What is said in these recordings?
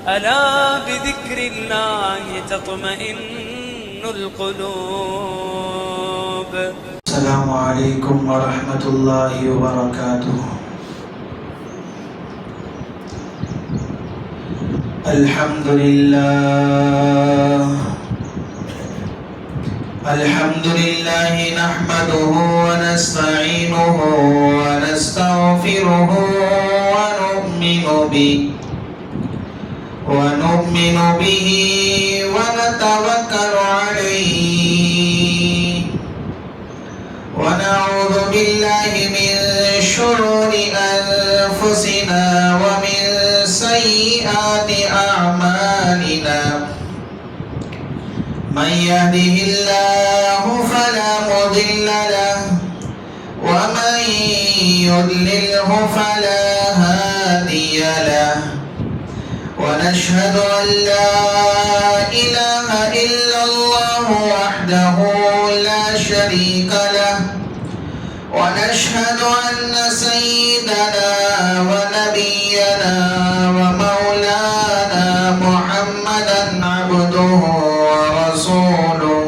ألا بذكر الله تطمئن القلوب. السلام علیکم ورحمۃ اللہ وبرکاتہ. الحمد للہ نحمده ونستعینه ونستغفره ونؤمن به ونتوکل علیہ ونعوذ باللہ من شرور انفسنا ومن سیئات اعمالنا. من يهده الله فلا مضل له ومن يضلله فلا هادي له. ونشهد أن لا إله إلا الله وحده لا شريك له. ونشهد أن سيدنا ونبينا ومولانا محمدا عبده ورسوله.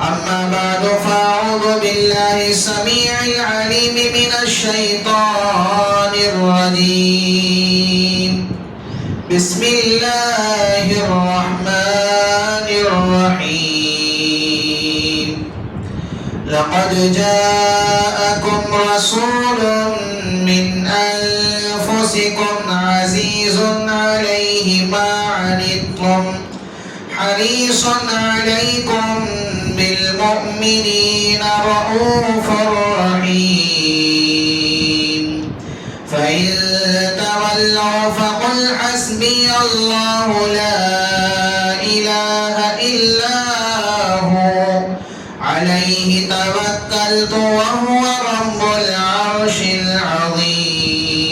أما بعد فأعوذ بالله السميع العليم من الشيطان الرجيم. بسم الله الرحمن الرحيم. لقد جاءكم رسول من أنفسكم عزيز عليه ما عنتم حريص عليكم بالمؤمنين رؤوف رحيم. فإن تولوا فقل حسبي الله لا إله إلا هو عليه توكلت وهو رب العرش العظيم.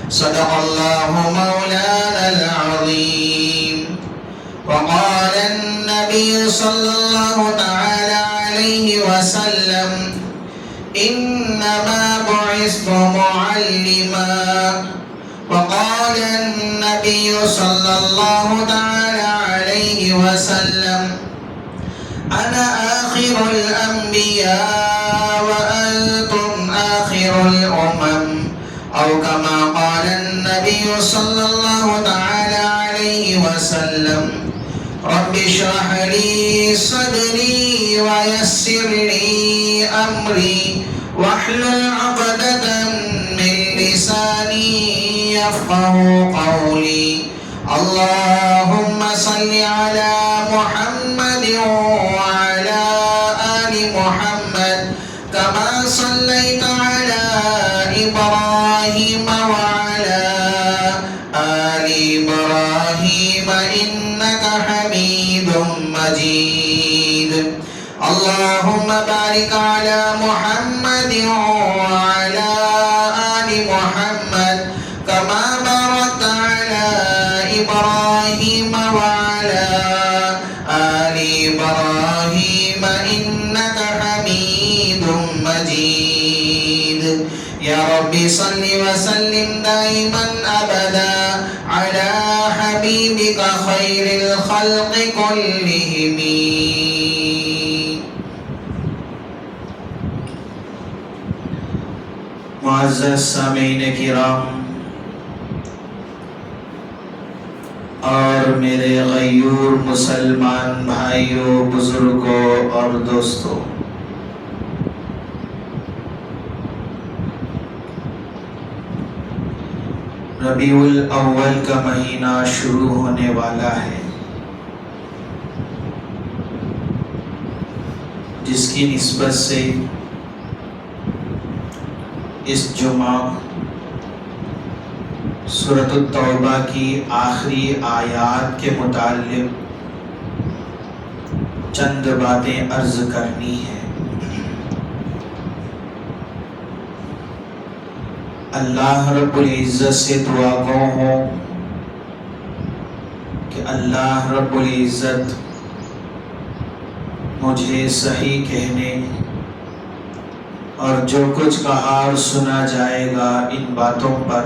صدق الله مولانا العظيم. وقال النبي صلى الله تعالى عليه وسلم إنما بعثت معلما. وقال النبي صلى الله تعالى عليه وسلم أنا آخر الأنبياء وأنتم آخر الأمم. أو كما قال النبي صلى الله تعالى عليه وسلم رب اشرح لي صدري ويسر لي أمري واحلل عقدة من لساني يفقه قولي. اللهم صل على محمد وعلى آل محمد كما صليت على إبراهيم وعلى آل إبراهيم إنك حميد مجيد. اللهم بارك على محمد وعلى آل محمد كما باركت على إبراهيم وعلى آل إبراهيم إنك حميد مجيد. يا رب صل وسلم دائما أبدا على حبيبك خير الخلق كلهم. معزز سامعین کرام اور میرے غیور مسلمان بھائیوں، بزرگوں اور دوستوں، ربیع الاول کا مہینہ شروع ہونے والا ہے، جس کی نسبت سے اس جمعہ سورۃ التوبہ کی آخری آیات کے متعلق چند باتیں عرض کرنی ہیں۔ اللہ رب العزت سے دعا گو ہوں کہ اللہ رب العزت مجھے صحیح کہنے اور جو کچھ کہا اور سنا جائے گا ان باتوں پر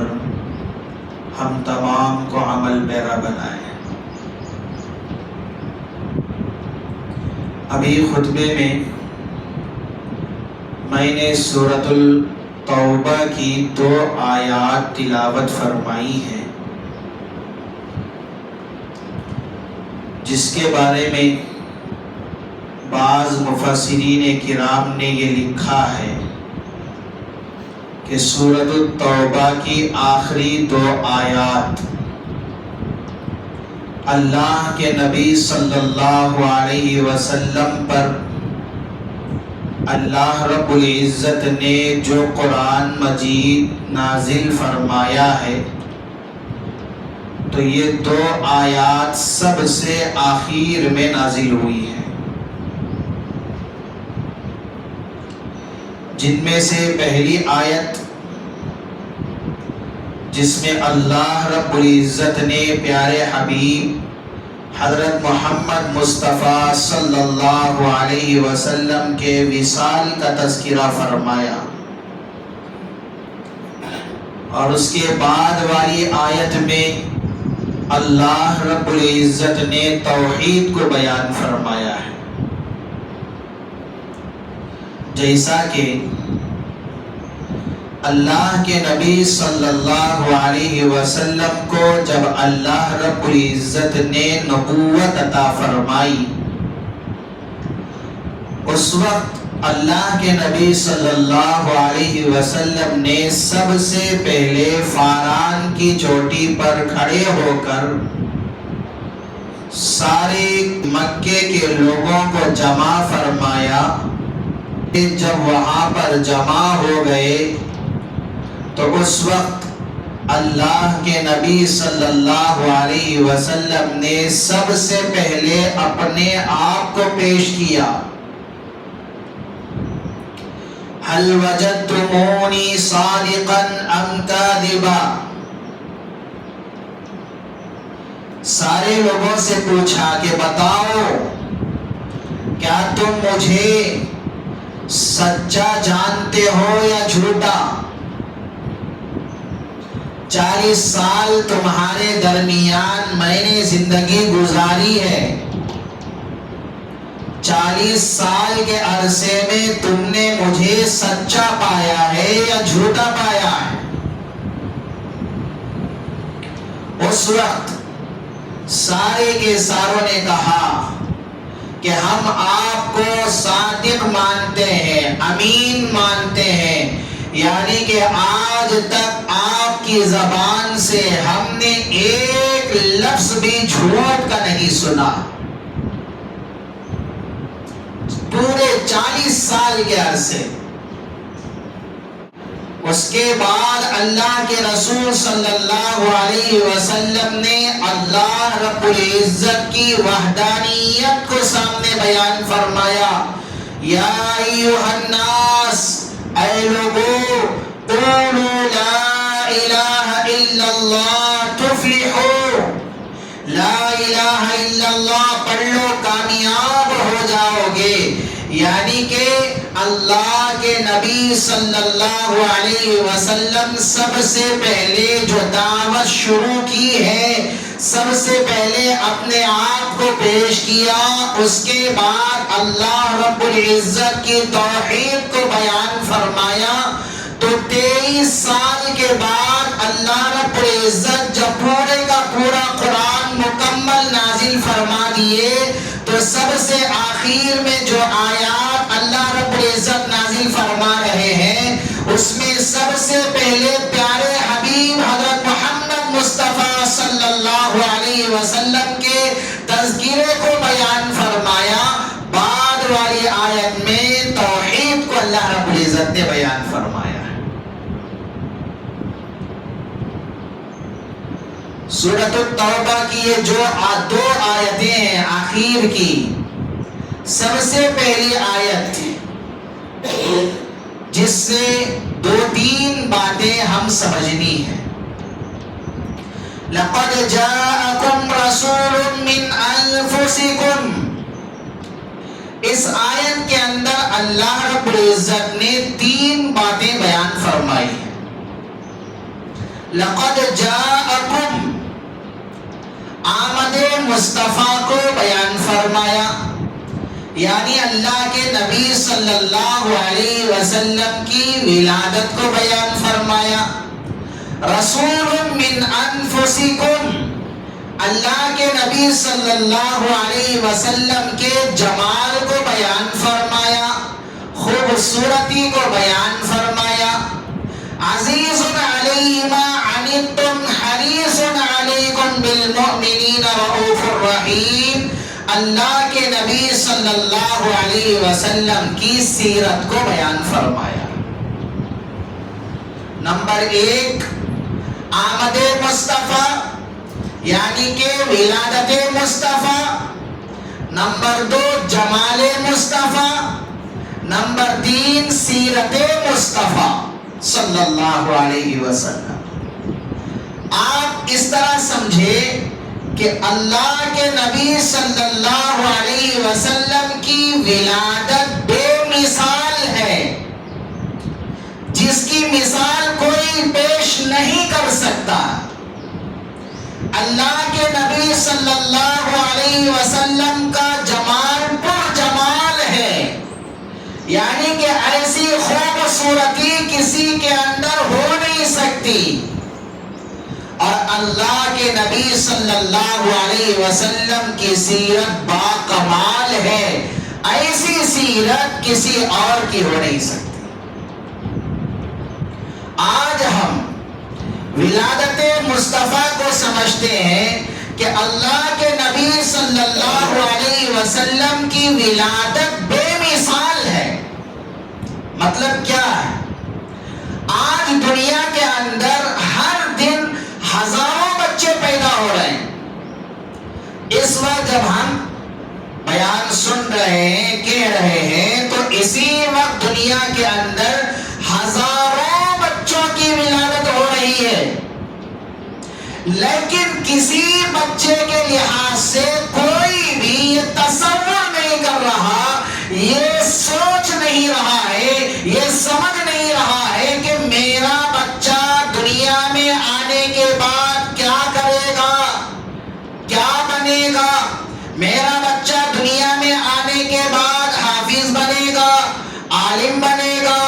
ہم تمام کو عمل پیرا بنائے۔ ابھی خطبے میں نے سورۃ التوبہ کی 2 آیات تلاوت فرمائی ہیں، جس کے بارے میں بعض مفسرین کرام نے یہ لکھا ہے کہ سورۃ التوبہ کی آخری 2 آیات اللہ کے نبی صلی اللہ علیہ وسلم پر اللہ رب العزت نے جو قرآن مجید نازل فرمایا ہے، تو یہ 2 آیات سب سے آخر میں نازل ہوئی ہیں، جن میں سے پہلی آیت جس میں اللہ رب العزت نے پیارے حبیب حضرت محمد مصطفیٰ صلی اللہ علیہ وسلم کے وصال کا تذکرہ فرمایا، اور اس کے بعد والی آیت میں اللہ رب العزت نے توحید کو بیان فرمایا ہے۔ جیسا کہ اللہ کے نبی صلی اللہ علیہ وسلم کو جب اللہ رب العزت نے نبوت عطا فرمائی، اس وقت اللہ کے نبی صلی اللہ علیہ وسلم نے سب سے پہلے فاران کی چوٹی پر کھڑے ہو کر سارے مکے کے لوگوں کو جمع فرمایا۔ جب وہاں پر جمع ہو گئے تو اس وقت اللہ کے نبی صلی اللہ علیہ وسلم نے سب سے پہلے اپنے آپ کو پیش کیا، هل وجدتمونی صادقا ام کاذبا۔ سارے لوگوں سے پوچھا کہ بتاؤ کیا تم مجھے سچا جانتے ہو یا جھوٹا؟ 40 سال تمہارے درمیان میں نے زندگی گزاری ہے، 40 سال کے عرصے میں تم نے مجھے سچا پایا ہے یا جھوٹا پایا ہے؟ اس وقت سارے کے ساروں نے کہا کہ ہم آپ کو صادق مانتے ہیں، امین مانتے ہیں، یعنی کہ آج تک آپ کی زبان سے ہم نے ایک لفظ بھی جھوٹ کا نہیں سنا، پورے 40 سال کے عرصے۔ اس کے بعد اللہ کے رسول صلی اللہ علیہ وسلم نے اللہ رب العزت کی وحدانیت کو سامنے بیان فرمایا، یا ایھا الناس، اے لوگو، قولوا لا الہ الا اللہ تفلحوا، لا الہ الا اللہ پڑھ لو کامیاب ہو جاؤ گے۔ یعنی کہ اللہ کے نبی صلی اللہ علیہ وسلم سب سے پہلے جو دعوت شروع کی ہے، سب سے پہلے اپنے آپ کو پیش کیا، اس کے بعد اللہ رب العزت کی توحید کو بیان فرمایا۔ تو 23 سال کے بعد اللہ رب العزت جب پورے کا پورا قرآن مکمل نازل فرما دیے، تو سب سے آخر میں جو آیات اللہ رب العزت نازل فرما رہے ہیں، اس میں سب سے پہلے پیارے حبیب حضرت محمد مصطفیٰ صلی اللہ علیہ وسلم کے تذکرے کو بیان فرمایا، بعد والی آیت میں توحید کو اللہ رب العزت نے بیان فرمایا۔ سورۃ التوبہ کی یہ جو 2 آیتیں ہیں آخر کی، سب سے پہلی آیت جس سے 2-3 باتیں ہم سمجھنی ہیں۔ لَقَدْ جَاءَكُمْ رَسُولٌ مِّنْ أَنفُسِكُمْ، اس آیت کے اندر اللہ رب العزت نے 3 باتیں بیان فرمائی ہیں۔ لقد جاءکم، آمد مصطفیٰ کو بیان فرمایا، یعنی اللہ کے نبی صلی اللہ علیہ وسلم کی ولادت کو بیان فرمایا۔ رسول من انفسکم، اللہ کے نبی صلی اللہ علیہ وسلم کے جمال کو بیان فرمایا، خوبصورتی کو بیان فرمایا۔ عزیز علیہ ما عنتم حریص علیکم بالمؤمنین رؤوف الرحیم، اللہ کے نبی صلی اللہ علیہ وسلم کی سیرت کو بیان فرمایا۔ نمبر 1 آمد مصطفیٰ، یعنی کہ ولادت مصطفیٰ۔ نمبر 2 جمال مصطفیٰ۔ نمبر 3 سیرت مصطفیٰ صلی اللہ علیہ وسلم۔ آپ اس طرح سمجھے کہ اللہ کے نبی صلی اللہ علیہ وسلم کی ولادت بے مثال ہے، جس کی مثال کوئی پیش نہیں کر سکتا۔ اللہ کے نبی صلی اللہ علیہ وسلم کا جمال پر جمال ہے، یعنی کہ ایسی خوبصورتی کسی کے اندر ہو نہیں سکتی۔ اور اللہ کے نبی صلی اللہ علیہ وسلم کی سیرت با کمال ہے، ایسی سیرت کسی اور کی ہو نہیں سکتی۔ آج ہم ولادت مصطفیٰ کو سمجھتے ہیں کہ اللہ کے نبی صلی اللہ علیہ وسلم کی ولادت بے مثال ہے۔ مطلب کیا ہے؟ آج دنیا کے اندر ہر دن ہزاروں بچے پیدا ہو رہے ہیں۔ اس وقت جب ہم بیان سن رہے ہیں، کہہ رہے ہیں، تو اسی وقت دنیا کے اندر ہزاروں بچوں کی ولادت ہو رہی ہے، لیکن کسی بچے کے لحاظ سے کوئی بھی یہ تصور نہیں کر رہا، یہ سوچ نہیں رہا ہے، یہ سمجھ نہیں رہا ہے کہ میرا بچہ دنیا میں آنے کے بعد کیا کرے گا، کیا بنے گا۔ میرا بچہ دنیا میں آنے کے بعد حافظ بنے گا، عالم بنے گا،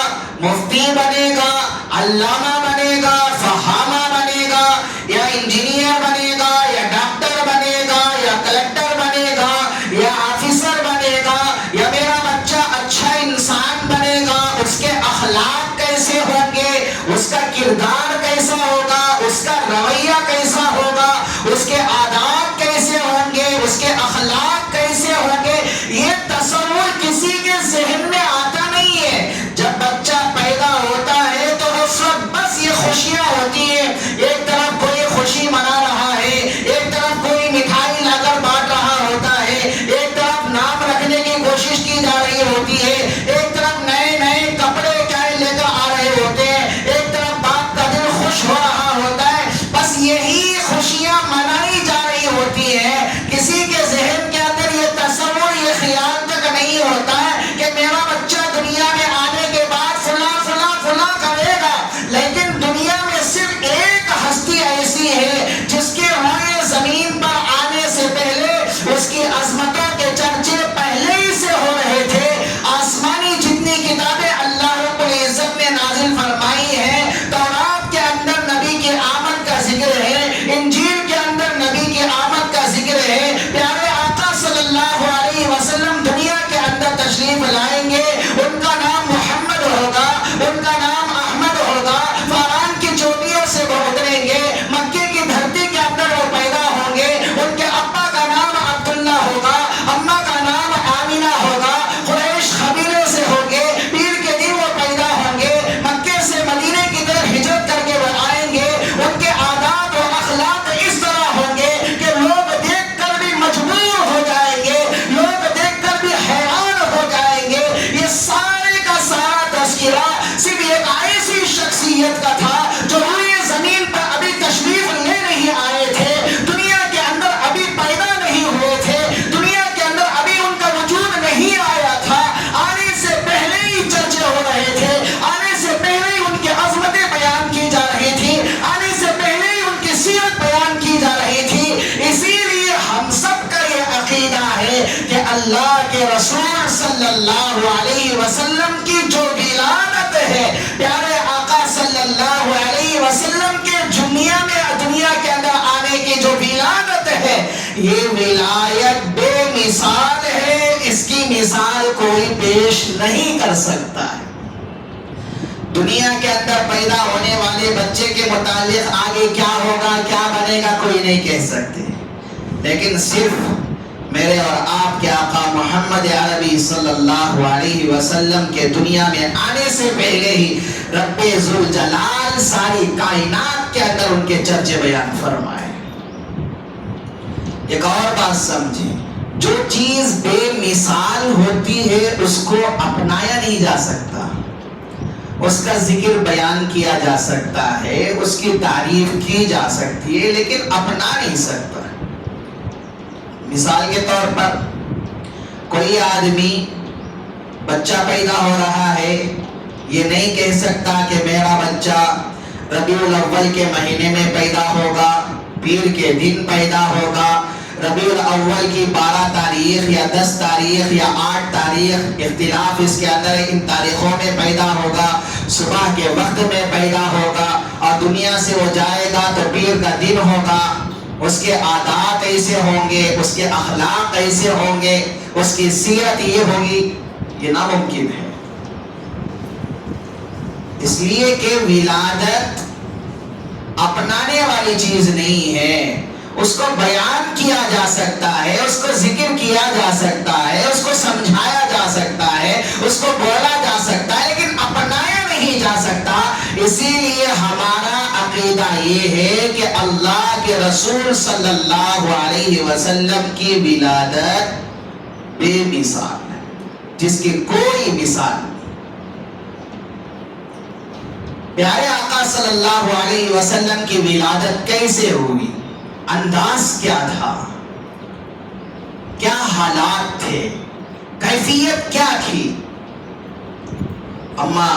مفتی بنے گا، علامہ بنے گا، فہامہ بنے گا، یا انجینئر بنے گا، یا ڈاکٹر بنے گا، یا کلکٹر بنے گا، یا آفیسر بنے گا، یا میرا بچہ اچھا انسان بنے گا۔ اس کے اخلاق کیسے ہوں گے، اس کا کردار کیسا ہوگا، اس کا رویہ کیسا ہوگا، اس کے آداب کیسے ہوں گے، اس کے اخلاق کیسے ہوں گے، یہ تصور کسی کے ذہن میں آتا نہیں ہے۔ جب بچہ پیدا ہوتا ہے تو اس وقت بس یہ خوشیاں ہوتی ہیں، ایک طرف کوئی خوشی منا رہا ہے، ایک طرف کوئی مٹھائی لا کر بانٹ رہا ہوتا ہے، ایک طرف نام رکھنے کی کوشش کی جا رہی ہوتی ہے، ایک طرف نئے نئے کپڑے چائے لے کر آ رہے ہوتے ہیں، ایک طرف باپ کا دل خوش ہو رہا ہوتا ہے۔ بس یہی خوشیاں منائی جا رہی ہوتی ہیں، کسی کے ذہن کے اندر یہ تصور، یہ خیال تک نہیں ہوتا ہے کہ میرا بچہ دنیا میں آنے کے بعد فلاں فلاں فلاں کرے گا۔ لیکن دنیا میں صرف ایک ہستی ایسی ہے جس کے روئے زمین پر آنے سے پہلے اس کی عظمتوں کے چرچے پہلے ہی سے ہو رہے تھے۔ آسمانی جتنی کتابیں اللہ رب العزت نے نازل فرمائی ہیں، تورات کے اندر نبی کی آمد کا ذکر ہے، انجیل کے اندر کے رسول صلی اللہ علیہ وسلم کی جو ولادت ہے، پیارے آقا صلی اللہ علیہ وسلم کے دنیا کے اندر آنے کی جو ولادت ہے، یہ ولایت بے مثال ہے، اس کی مثال کوئی پیش نہیں کر سکتا ہے۔ دنیا کے اندر پیدا ہونے والے بچے کے متعلق آگے کیا ہوگا، کیا بنے گا، کوئی نہیں کہہ سکتے، لیکن صرف میرے اور آپ کے آقا محمد عربی صلی اللہ علیہ وسلم کے دنیا میں آنے سے پہلے ہی رب ذوالجلال ساری کائنات کے اندر ان کے چرچے بیان فرمائے۔ ایک اور بات سمجھیں، جو چیز بے مثال ہوتی ہے اس کو اپنایا نہیں جا سکتا، اس کا ذکر بیان کیا جا سکتا ہے، اس کی تعریف کی جا سکتی ہے، لیکن اپنا نہیں سکتا۔ مثال کے طور پر کوئی آدمی بچہ پیدا ہو رہا ہے، یہ نہیں کہہ سکتا کہ میرا بچہ ربیع الاول کے مہینے میں پیدا ہوگا، پیر کے دن پیدا ہوگا، ربیع الاول کی 12 تاریخ یا 10 تاریخ یا 8 تاریخ، اختلاف اس کے اندر ان تاریخوں میں پیدا ہوگا، صبح کے وقت میں پیدا ہوگا، اور دنیا سے وہ جائے گا تو پیر کا دن ہوگا، اس کے عادات ایسے ہوں گے، اس کے اخلاق ایسے ہوں گے، اس کی سیرت یہ ہوگی، یہ ناممکن ہے۔ اس لیے کہ ولادت اپنانے والی چیز نہیں ہے، اس کو بیان کیا جا سکتا ہے، اس کو ذکر کیا جا سکتا ہے، اس کو سمجھایا جا سکتا ہے، اس کو بولا جا سکتا ہے، لیکن اپنایا نہیں جا سکتا۔ اسی لیے ہمارا عقیدہ یہ ہے کہ اللہ کے رسول صلی اللہ علیہ وسلم کی ولادت بے مثال ہے، جس کی کوئی مثال نہیں۔ پیارے آقا صلی اللہ علیہ وسلم کی ولادت کیسے ہوئی، انداز کیا تھا، کیا حالات تھے، کیفیت کیا تھی؟ اما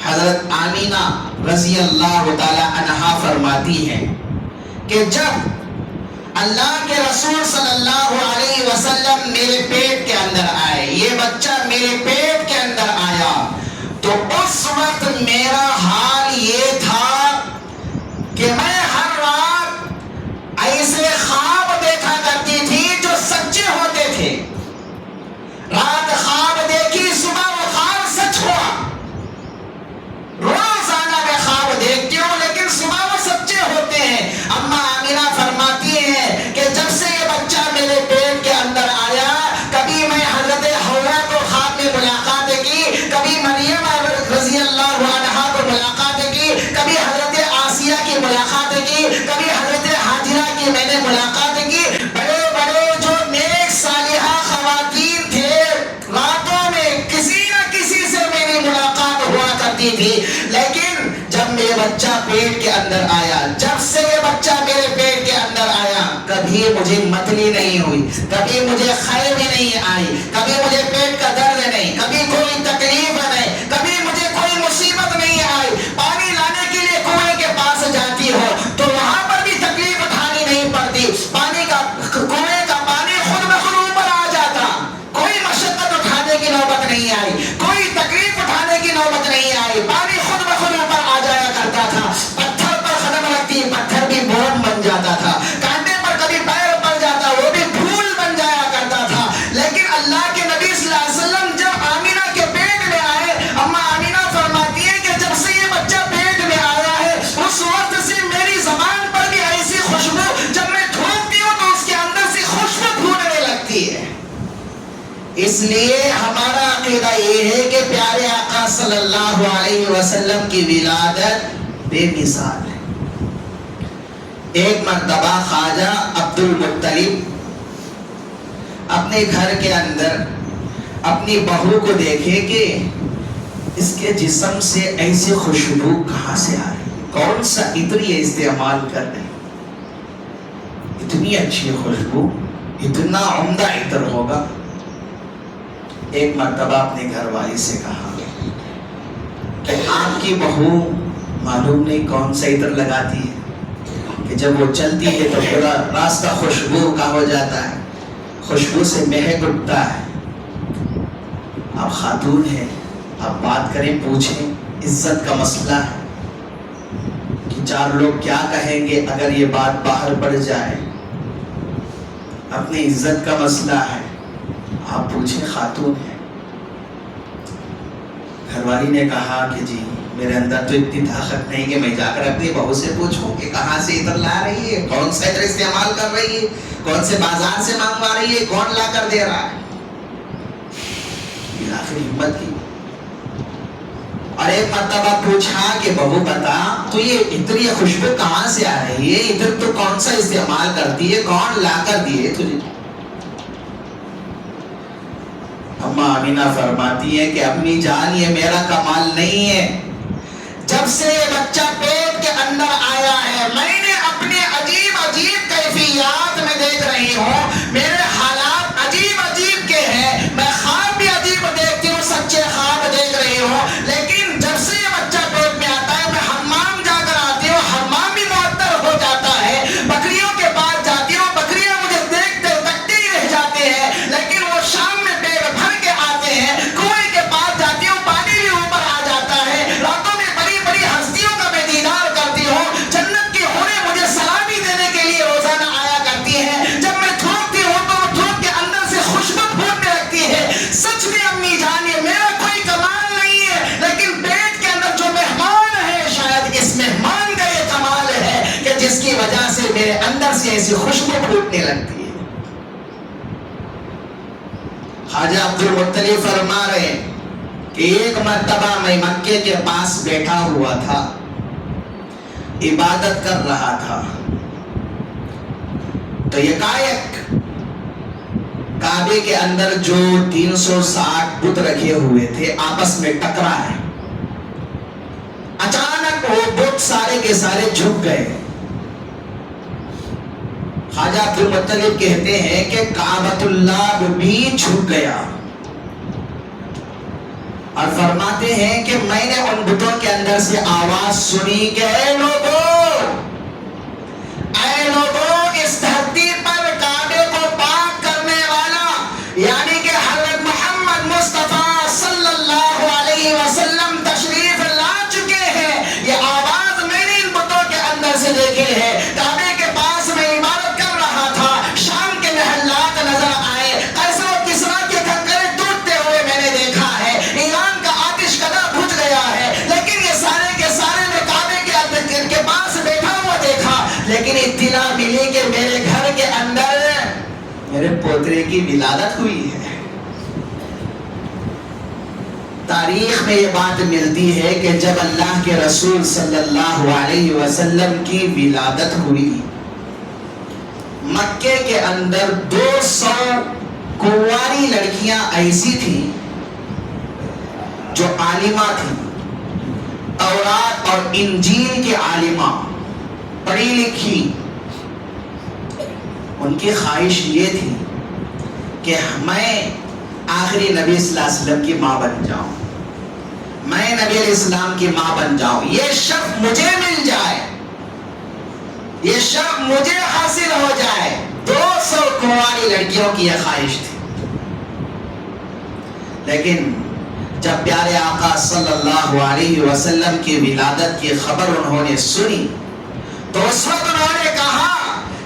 حضرت آمینہ رضی اللہ تعالی عنہا فرماتی ہیں کہ جب اللہ کے رسول صلی اللہ علیہ وسلم میرے پیٹ کے اندر آئے، یہ بچہ میرے پیٹ کے اندر آیا، تو اس وقت میرا حال یہ تھا کہ میں ہر رات ایسے خواب دیکھا کرتی تھی جو سچے ہوتے تھے۔ رات خواب دیکھی، صبح وہ خواب سچ ہوا۔ روزانہ میں خواب دیکھتی ہوں لیکن صبح وہ سچے ہوتے ہیں۔ اما آمینہ فرماتی ہیں کہ جب سے یہ بچہ میرے پیٹ کے اندر آیا، کبھی میں حضرت حوا کو خواب میں ملاقات کی، کبھی مریم رضی اللہ عنہا کو ملاقات کی، کبھی حضرت آسیہ کی ملاقات کی، کبھی حضرت حاجرہ کی میں نے ملاقات کی۔ بڑے بڑے جو نیک صالحہ خواتین تھے، راتوں میں کسی نہ کسی سے میری ملاقات ہوا کرتی تھی، لیکن جب میرے بچہ پیٹ کے اندر آیا، جب سے یہ بچہ میرے پیٹ کے اندر آیا، کبھی مجھے متلی نہیں ہوئی، کبھی مجھے خیر بھی نہیں آئی، کبھی مجھے پیٹ کا درد نہیں، کبھی کوئی تکلیف نہیں، کبھی مجھے کوئی مصیبت نہیں آئی۔ پانی لانے کے لیے کنویں کے پاس جاتی ہو تو وہاں پر بھی تکلیف اٹھانی نہیں پڑتی، پانی کا کنویں کا پانی خود بخود اوپر آ جاتا، کوئی مشقت اٹھانے کی نوبت نہیں آئی، کوئی تکلیف اٹھانے کی نوبت نہیں آئی، پانی خود بخود اوپر آ جایا کرتا تھا۔ پتھر پر قدم رکھتی، پتھر بھی بوم بن جاتا تھا، کانٹے پر کبھی پیر پڑ جاتا، وہ بھی پھول بن جایا کرتا تھا۔ لیکن اللہ کے نبی صلی اللہ علیہ وسلم جب آمینہ کے پیٹ میں آئے، اما آمینہ فرماتی ہے کہ جب سے یہ بچہ پیٹ میں آیا ہے، اس وقت سے میری زبان پر بھی ایسی خوشبو، جب میں تھوکتی ہوں تو اس کے اندر سے خوشبو پھولنے لگتی ہے۔ اس لیے ہمارا عقیدہ یہ ہے کہ پیارے آقا صلی اللہ علیہ وسلم کی ولادت بے مثال ہے۔ ایک مرتبہ خواجہ عبد المطلب اپنے گھر کے اندر اپنی بہو کو دیکھے کہ اس کے جسم سے ایسی خوشبو کہاں سے آ رہی، کون سا عطر یہ استعمال کر رہے، اتنی اچھی خوشبو، اتنا عمدہ عطر ہوگا۔ ایک مرتبہ اپنے گھر والی سے کہا کہ آپ کی بہو معلوم نہیں کون سا عطر لگاتی ہے کہ جب وہ چلتی ہے تو پورا راستہ خوشبو کا ہو جاتا ہے، خوشبو سے مہک اٹھتا ہے۔ اب خاتون ہے، اب بات کریں، پوچھیں، عزت کا مسئلہ ہے کہ 4 لوگ کیا کہیں گے اگر یہ بات باہر پڑ جائے، اپنی عزت کا مسئلہ ہے، آپ پوچھیں، خاتون ہے۔ گھر والی نے کہا کہ جی میرے اندر تو اتنی طاقت نہیں کہ میں جا کر اپنی بہو سے پوچھوں کہ کہاں سے ادھر لا رہی ہے، کون سا ادھر استعمال کر رہی ہے، کون سے بازار سے منگوا رہی ہے، کون لا کر دے رہا ہے۔ آخر ہمت کی اور ایک مرتبہ پوچھا کہ بہو بتا تو یہ اتنی خوشبو کہاں سے آ رہی ہے، ادھر تو کون سا استعمال کرتی ہے، کون لا کر دیے تجھے؟ اماں آمینہ فرماتی ہے کہ امی جان یہ میرا کمال نہیں ہے، جب سے یہ بچہ پیٹ کے اندر آیا ہے میں نے اپنے عجیب عجیب کیفیات میں دیکھ رہی ہوں، میرے حالات عجیب عجیب کے ہیں، میں خواب بھی عجیب دیکھتی ہوں، سچے خواب دیکھ رہی ہوں، لیکن جب سے یہ بچہ پیٹ میں آتا ہے میں حمام جا کر آتی ہوں، حمام بھی معطل ہو جاتا ہے، بکریوں کے پاس جاتی ہوں، بکریاں مجھے دیکھتے تکتے ہی رہ جاتے ہیں، لیکن وہ شام میں پیٹ بھر کے آتے ہیں، کنویں کے پاس جاتی ہوں، پانی بھی اوپر آ جاتا ہے، راتوں میں بڑی بڑی ہستیوں کا میں دیدار کرتی ہوں، جنت کی حوریں مجھے سلامی دینے کے لیے روزانہ آیا کرتی ہیں، جب میں تھوکتی ہوں تو وہ تھوک کے اندر سے خوشبو پھوٹنے لگتی ہے۔ سچ میں امی جان یہ میرا کوئی کمال نہیں ہے، لیکن پیٹ کے اندر جو مہمان ہے شاید اس مہمان کا یہ کمال ہے کہ جس کی وجہ سے میرے اندر سے ایسی خوشبو پھوٹنے لگتی ہے۔ خواجہ عبدالمطلب فرما رہے ہیں کہ ایک مرتبہ میں مکے کے پاس بیٹھا ہوا تھا، عبادت کر رہا تھا، تو یکایک کعبے کے اندر جو 360 بت رکھے ہوئے تھے آپس میں ٹکرا ہے، اچانک وہ بت سارے کے سارے جھک گئے۔ خواجہ عبدالمطلب کہتے ہیں کہ کعبۃ اللہ بھی جھک گیا اور فرماتے ہیں کہ میں نے ان بتوں کے اندر سے آواز سنی کہ اے لوگوں اس دھرتی پر کعبے کو پاک کرنے والا یعنی کہ حضرت محمد مصطفیٰ صلی اللہ علیہ وسلم تشریف لا چکے ہیں، یہ آواز میں نے ان بتوں کے اندر سے دیکھی ہے۔ کعبے کے پاس میں عبادت کر رہا تھا، شام کے محلات نظر آئے، قیصر و کسریٰ کے کنکرے ٹوٹتے ہوئے میں نے دیکھا ہے، ایران کا آتش کدہ بجھ گیا ہے، لیکن یہ سارے کے سارے میں کعبے کے پاس بیٹھا ہوا دیکھا، لیکن اطلاع ملی کہ میرے گھر کے اندر میرے پوترے کی ولادت ہوئی ہے۔ تاریخ میں یہ بات ملتی ہے کہ جب اللہ کے رسول صلی اللہ علیہ وسلم کی ولادت ہوئی، مکے کے اندر 200 کنواری لڑکیاں ایسی تھیں جو عالمہ تھیں، تورات اور انجیل کے عالمہ، پڑھی لکھی۔ ان کی خواہش یہ تھی کہ میں آخری نبی صلی اللہ علیہ وسلم کی ماں بن جاؤں، میں نبی علیہ السلام کی ماں بن جاؤں، یہ شرف مجھے مل جائے، یہ شرف مجھے حاصل ہو جائے۔ 200 کنواری لڑکیوں کی یہ خواہش تھی، لیکن جب پیارے آقا صلی اللہ علیہ وسلم کی ولادت کی خبر انہوں نے سنی تو اس وقت انہوں نے کہا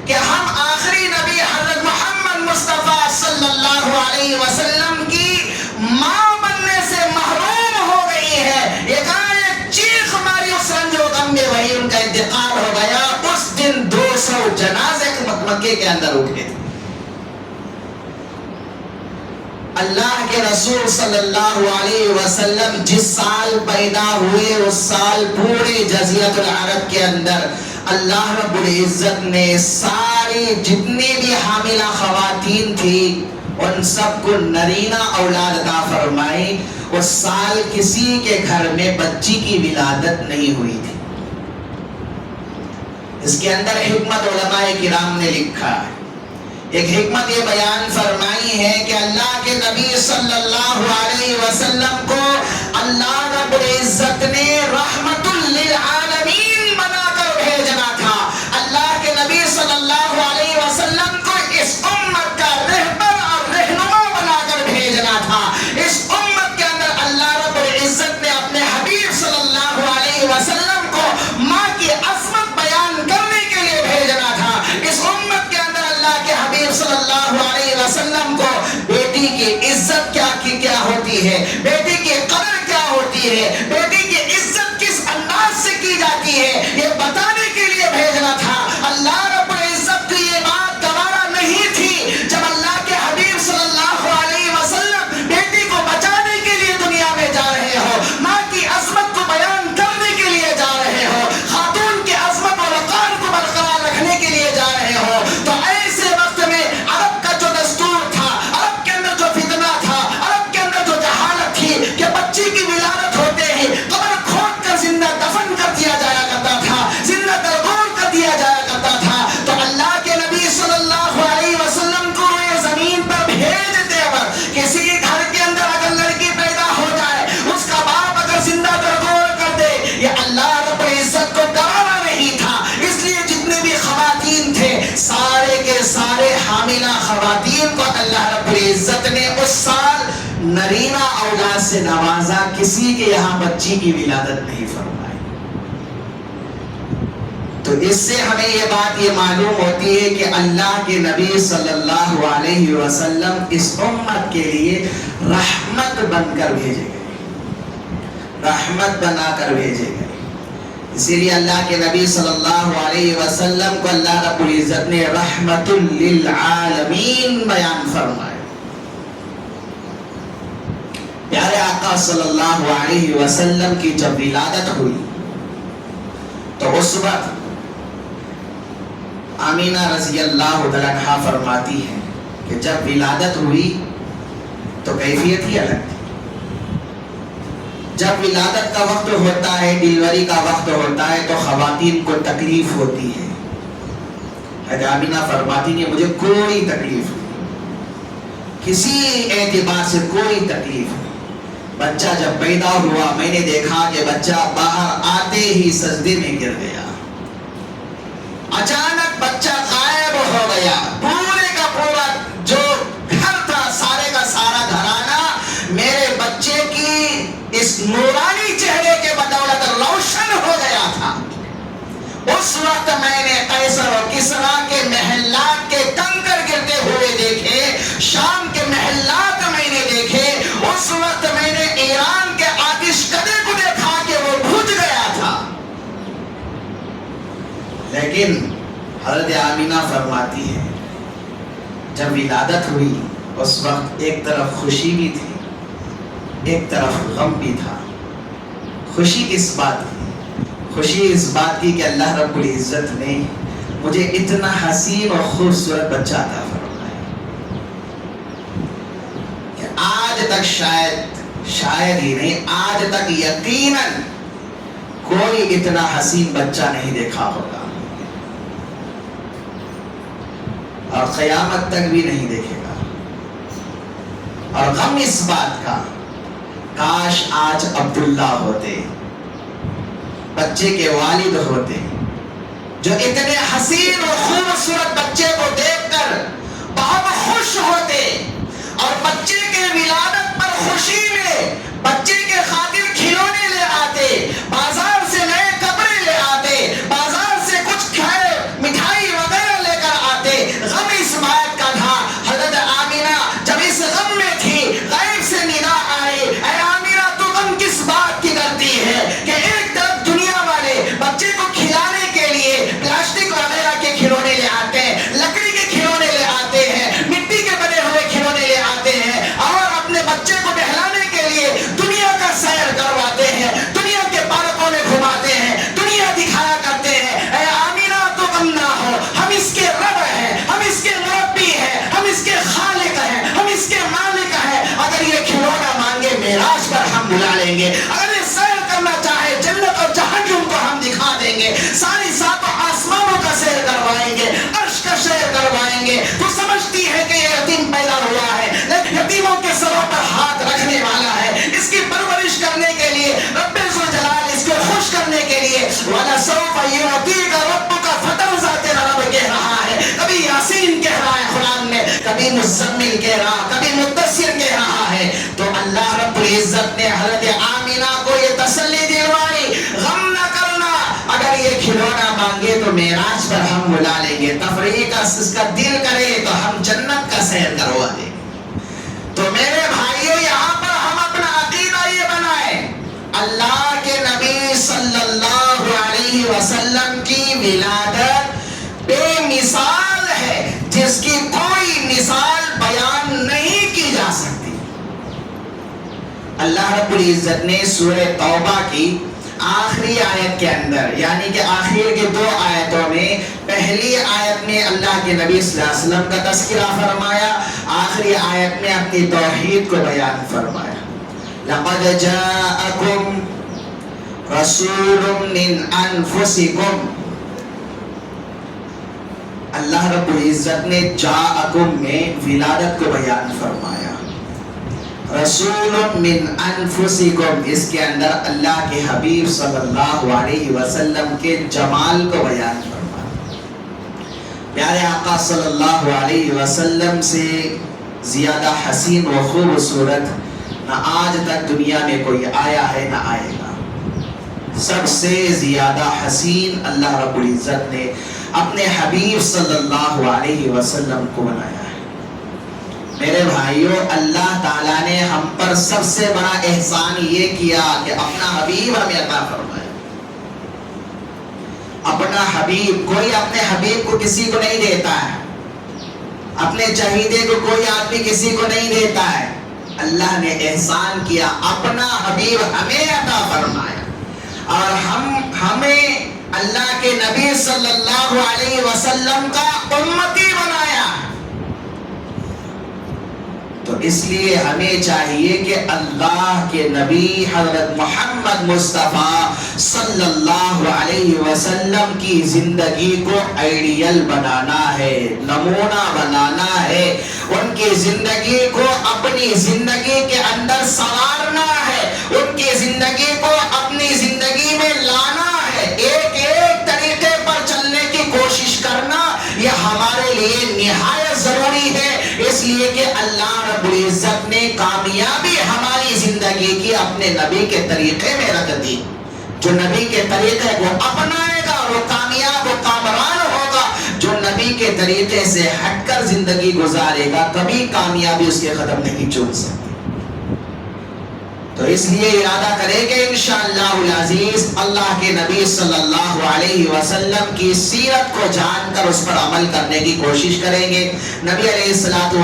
کہ ہم آخری نبی حضرت محمد مصطفیٰ صلی اللہ علیہ وسلم کی ماں بننے سے محروم ہو گئی ہے۔ ایک چیخ ماری اس رنج و غم میں، وہی ان کا انتقال ہو گیا۔ اس دن 200 جنازے مکے کے اندر اٹھے تھے۔ اللہ کے رسول صلی اللہ علیہ وسلم جس سال پیدا ہوئے اس سال پورے جزیرۃ العرب کے اندر اللہ رب العزت نے ساری جتنی بھی حاملہ خواتین تھی ان سب کو نرینہ اولاد عطا فرمائی۔ اس سال کسی کے گھر میں بچی کی ولادت نہیں ہوئی تھی۔ اس کے اندر حکمت علماء کرام نے لکھا ہے، ایک حکمت یہ بیان فرمائی ہے کہ اللہ کے نبی صلی اللہ علیہ وسلم کو اللہ رب العزت نے رحمت للعالمین بنا کر بھیجنا تھا۔ اللہ کے نبی صلی اللہ علیہ وسلم کو اس امت کا رہبر اور رہنما بنا کر بھیجنا تھا، اس امت اولاد سے نوازا، کسی کے یہاں بچی کی ولادت نہیں فرمائی۔ تو اس سے ہمیں یہ بات یہ معلوم ہوتی ہے کہ اللہ کے نبی صلی اللہ علیہ وسلم اس امت کے لیے رحمت بن کر بھیجے گئے، رحمت بنا کر بھیجے گئے۔ اسی لیے اللہ کے نبی صلی اللہ علیہ وسلم کو اللہ رب العزت نے رحمت للعالمین بیان فرمایا۔ پیارے آقا صلی اللہ علیہ وسلم کی جب ولادت ہوئی تو اس وقت آمینہ رضی اللہ عنہا فرماتی ہے کہ جب ولادت ہوئی تو کیفیت ہی الگ تھی۔ جب ولادت کا وقت ہوتا ہے، ڈیلیوری کا وقت ہوتا ہے، تو خواتین کو تکلیف ہوتی ہے۔ حضرت آمینہ فرماتی ہیں مجھے کوئی تکلیف نہیں، کسی اعتبار سے کوئی تکلیف نہیں۔ بچہ جب پیدا ہوا میں نے دیکھا کہ بچہ باہر آتے ہی سجدے میں گر گیا، اچانک بچہ غائب ہو گیا۔ پورے کا پورا جو گھر تھا، سارے کا سارا گھرانہ میرے بچے کی اس نورانی چہرے کے بدولت روشن ہو گیا تھا۔ اس وقت میں نے قیصر و کسریٰ کے محلات کے کنکر گرتے ہوئے دیکھے، شام کے محلات میں نے دیکھے، اس وقت میں نے ایران کے آتش کدے کو دیکھا کہ وہ بجھ گیا تھا۔ لیکن حضرت آمینہ فرماتی ہے جب ولادت ہوئی اس وقت ایک طرف خوشی بھی تھی، ایک طرف غم بھی تھا۔ خوشی کس بات کی؟ خوشی اس بات کی کہ اللہ رب العزت نے مجھے اتنا حسین اور خوبصورت بچہ عطا فرمایا کہ آج تک شاید ہی نہیں، آج تک یقیناً کوئی اتنا حسین بچہ نہیں دیکھا ہوگا اور قیامت تک بھی نہیں دیکھے گا۔ اور غم اس بات کا کاش آج عبداللہ ہوتے، بچے کے والد ہوتے، جو اتنے حسین اور خوبصورت بچے کو دیکھ کر بہت خوش ہوتے اور بچے کے ولادت پر خوشی میں بچے کے خاطر کھلونے لے آتے، بازار سے نئے کپڑے لے آتے، بازار سے کچھ مٹھائی وغیرہ لے کر آتے۔ غم اس بات کا تھا حضرت آمینہ جب اس غم میں تھی، غیب سے ندا آئی، اے آمینہ تو غم کس بات کی کرتی ہے کہ ایک طرف دنیا والے بچے کو کھلانے کے لیے پلاسٹک وغیرہ کے کھلونے لے آتے ہیں، لکڑی کے کھلونے لے آتے ہیں، مٹی کے بنے ہوئے کھلونے لے آتے ہیں، اور اپنے بچے کو بہلانے کے لیے دنیا کا سیر کرواتے ہیں، دنیا کے پارکوں میں گھماتے ہیں، دنیا دکھایا کرتے ہیں۔ اے آمینہ تو غم نہ ہو، ہم اس کے رب ہیں، ہم اس کے مربی ہیں، ہم اس کے خالق ہیں، ہم اس کے مالک ہیں۔ اگر یہ کھلونا مانگے معراج پر ہم بلا لیں گے، اگر یہ سیر کرنا چاہے جنت اور جہنم کو ہم دکھا دیں گے، ساری ساتوں آسمانوں کا سیر کروائیں گے، عرش کا سیر کروائیں گے۔ تو سمجھتی ہے کہ یہ یتیم پیدا ہوا ہے، لیکن یتیموں کے سروں پر ہاتھ رکھنے والا ہے، اس کی پرورش کرنے کے لیے رب ذوالجلال اس کو خوش کرنے کے لیے وَلَسَوْفَ يُعْطِيكَ رَبُّكَ فَتَرْضَىٰ تیرا رب کہہ رہا ہے، کبھی یاسین کہہ رہا ہے قرآن میں، کبھی مزمل کہہ رہا، کبھی مدثر کہہ رہا ہے۔ تو اللہ رب العزت نے حضرت آمینہ کو یہ تسلی دلوائی، غم نہ کرنا، اگر یہ کھلونا مانگے تو معراج پر ہم بلا لیں گے، تفریح کا اس کا دل کرے تو ہم جنت کا سیر کروا دیں گے۔ تو میرے بھائیوں یہاں پر ہم اپنا عقیدہ یہ بنائیں، اللہ کے نبی صلی اللہ علیہ وسلم کی ولادت بے مثال ہے، جس کی کوئی مثال بیان نہیں کی جا سکتی۔ اللہ رب العزت نے سورہ توبہ کی آخری آیت کے اندر، یعنی کہ آخر کے دو آیتوں میں، پہلی آیت میں اللہ کے نبی صلی اللہ علیہ وسلم کا تذکرہ فرمایا، آخری آیت میں اپنی توحید کو بیان فرمایا۔ لَقَدْ جَاءَكُمْ رَسُولٌ مِّنْ أَنفُسِكُمْ، اللہ رب العزت نے جاءکم میں ولادت کو بیان فرمایا، رسول من انفسکم اس کے اندر اللہ کے حبیب صلی اللہ علیہ وسلم کے جمال کو بیان فرمایا۔ پیارے آقا صلی اللہ علیہ وسلم سے زیادہ حسین و خوبصورت نہ آج تک دنیا میں کوئی آیا ہے نہ آئے گا۔ سب سے زیادہ حسین اللہ رب العزت نے اپنے حبیب صلی اللہ علیہ وسلم کو بنایا ہے۔ میرے بھائیوں، اللہ تعالیٰ نے ہم پر سب سے بڑا احسان یہ کیا کہ اپنا حبیب ہمیں عطا فرمایا۔ اپنا حبیب، کوئی اپنے حبیب کو کسی کو نہیں دیتا ہے، اپنے چہیدے کو کوئی آدمی کسی کو نہیں دیتا ہے۔ اللہ نے احسان کیا، اپنا حبیب ہمیں عطا فرمایا اور ہمیں اللہ کے نبی صلی اللہ علیہ وسلم کا امتی بنایا۔ تو اس لیے ہمیں چاہیے کہ اللہ کے نبی حضرت محمد مصطفیٰ صلی اللہ علیہ وسلم کی زندگی کو آئیڈیل بنانا ہے، نمونہ بنانا ہے، ان کی زندگی کو اپنی زندگی کے اندر سنوارنا ہے، ان کی زندگی کو اپنی زندگی میں لانا ہے، ایک ایک طریقے پر چلنے کی کوشش کرنا یہ ہمارے لیے نہایت ضروری ہے۔ اس لیے کہ اللہ رب العزت نے کامیابی ہماری زندگی کی اپنے نبی کے طریقے میں رکھ دی۔ جو نبی کے طریقے کو اپنائے گا وہ کامیاب و کامران ہوگا، جو نبی کے طریقے سے ہٹ کر زندگی گزارے گا کبھی کامیابی اس کے قدم نہیں چوم سکتی۔ تو اس لیے ارادہ کریں کہ انشاءاللہ العزیز اللہ کے نبی صلی اللہ علیہ وسلم کی سیرت کو جان کر اس پر عمل کرنے کی کوشش کریں گے۔ نبی علیہ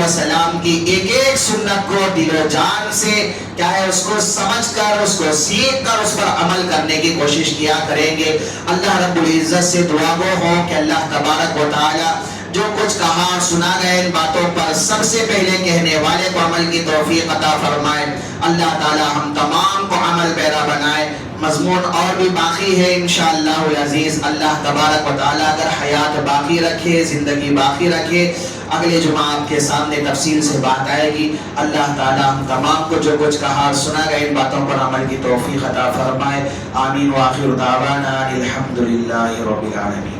السلام کی ایک ایک سنت کو دل و جان سے کیا ہے اس کو سمجھ کر، اس کو سیکھ کر اس پر عمل کرنے کی کوشش کیا کریں گے۔ اللہ رب العزت سے دعا گو ہو کہ اللہ تبارک و تعالی جو کچھ کہا سنا گئے ان باتوں پر سب سے پہلے کہنے والے کو عمل کی توفیق عطا فرمائے۔ اللہ تعالی ہم تمام کو عمل پیرا بنائے۔ مضمون اور بھی باقی ہے انشاءاللہ العزیز، اللہ تبارک و تعالی اگر حیات باقی رکھے، زندگی باقی رکھے، اگلے جمعہ آپ کے سامنے تفصیل سے بات آئے گی۔ اللہ تعالی ہم تمام کو جو کچھ کہا سنا گئے ان باتوں پر عمل کی توفیق عطا فرمائے۔ آمین وآخر دعوانا الحمدللہ رب العالمین۔